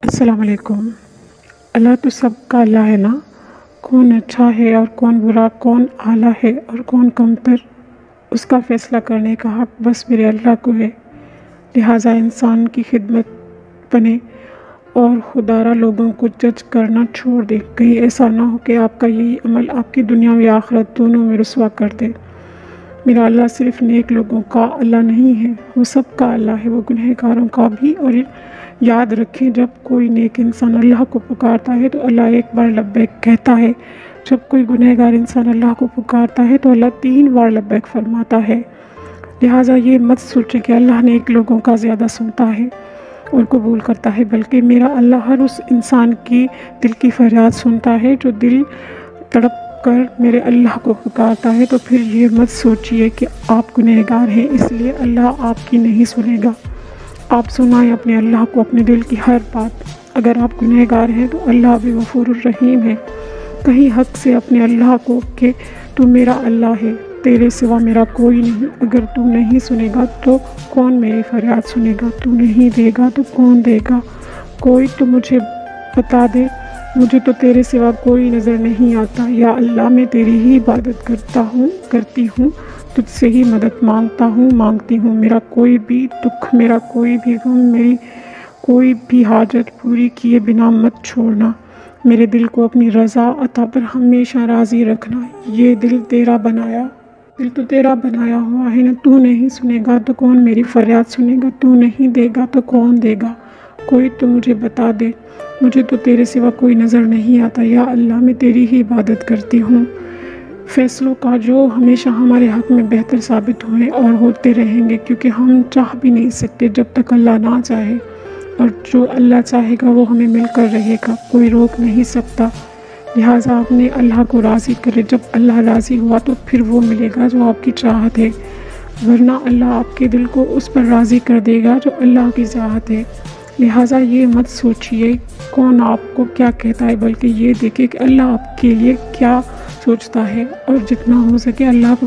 अस्सलाम वालेकुम। अल्लाह तो सबका अल्लाह है ना। कौन अच्छा है और कौन बुरा, कौन आला है और कौन कमतर, उसका फ़ैसला करने का हक़ बस मेरे अल्लाह को है। लिहाजा इंसान की खिदमत बने और खुदारा लोगों को जज करना छोड़ दे। कहीं ऐसा ना हो कि आपका यही अमल आपकी दुनिया व आखिरत दोनों में रुसवा कर दे। मेरा अल्लाह सिर्फ़ नेक लोगों का अल्लाह नहीं है, वो सबका अल्लाह है, वो गुनहगारों का भी। और याद रखें, जब कोई नेक इंसान अल्लाह को पुकारता है तो अल्लाह एक बार लब्बैक कहता है। जब कोई गुनहगार इंसान अल्लाह को पुकारता है तो अल्लाह 3 बार लब्बैक फरमाता है। लिहाजा ये मत सोचें कि अल्लाह नेक लोगों का ज़्यादा सुनता है और कबूल करता है, बल्कि मेरा अल्लाह हर उस इंसान की दिल की फरियाद सुनता है जो दिल तड़प कर मेरे अल्लाह को पुकारता है। तो फिर ये मत सोचिए कि आप गुनहगार हैं इसलिए अल्लाह आपकी नहीं सुनेगा। आप सुनाएं अपने अल्लाह को अपने दिल की हर बात। अगर आप गुनहगार हैं तो अल्लाह भी गफूरुर रहीम है। कहीं हक से अपने अल्लाह को कि तू मेरा अल्लाह है, तेरे सिवा मेरा कोई नहीं। अगर तू नहीं सुनेगा तो कौन मेरी फरियाद सुनेगा, तू नहीं देगा तो कौन देगा। कोई तो मुझे बता दे, मुझे तो तेरे सिवा कोई नज़र नहीं आता। या अल्लाह, मैं तेरी ही इबादत करती हूँ, तुझसे ही मदद मांगती हूँ। मेरा कोई भी दुख, मेरा कोई भी गम, मेरी कोई भी हाजत पूरी किए बिना मत छोड़ना। मेरे दिल को अपनी रज़ा अता पर हमेशा राज़ी रखना। ये दिल तो तेरा बनाया हुआ है ना। तू नहीं सुनेगा तो कौन मेरी फरियाद सुनेगा, तू नहीं देगा तो कौन देगा। कोई तो मुझे बता दे, मुझे तो तेरे सिवा कोई नज़र नहीं आता। या अल्लाह, मैं तेरी ही इबादत करती हूँ। फ़ैसलों का जो हमेशा हमारे हक़ में बेहतर साबित हुए और होते रहेंगे, क्योंकि हम चाह भी नहीं सकते जब तक अल्लाह ना चाहे, और जो अल्लाह चाहेगा वो हमें मिलकर रहेगा, कोई रोक नहीं सकता। लिहाजा अपने अल्लाह को राज़ी करें। जब अल्लाह राज़ी हुआ तो फिर वो मिलेगा जो आपकी चाहत है, वरना अल्लाह आपके दिल को उस पर राज़ी कर देगा जो अल्लाह की चाहत है। लिहाजा ये मत सोचिए कौन आपको क्या कहता है, बल्कि ये देखिए कि अल्लाह आपके लिए क्या सोचता है, और जितना हो सके अल्लाह को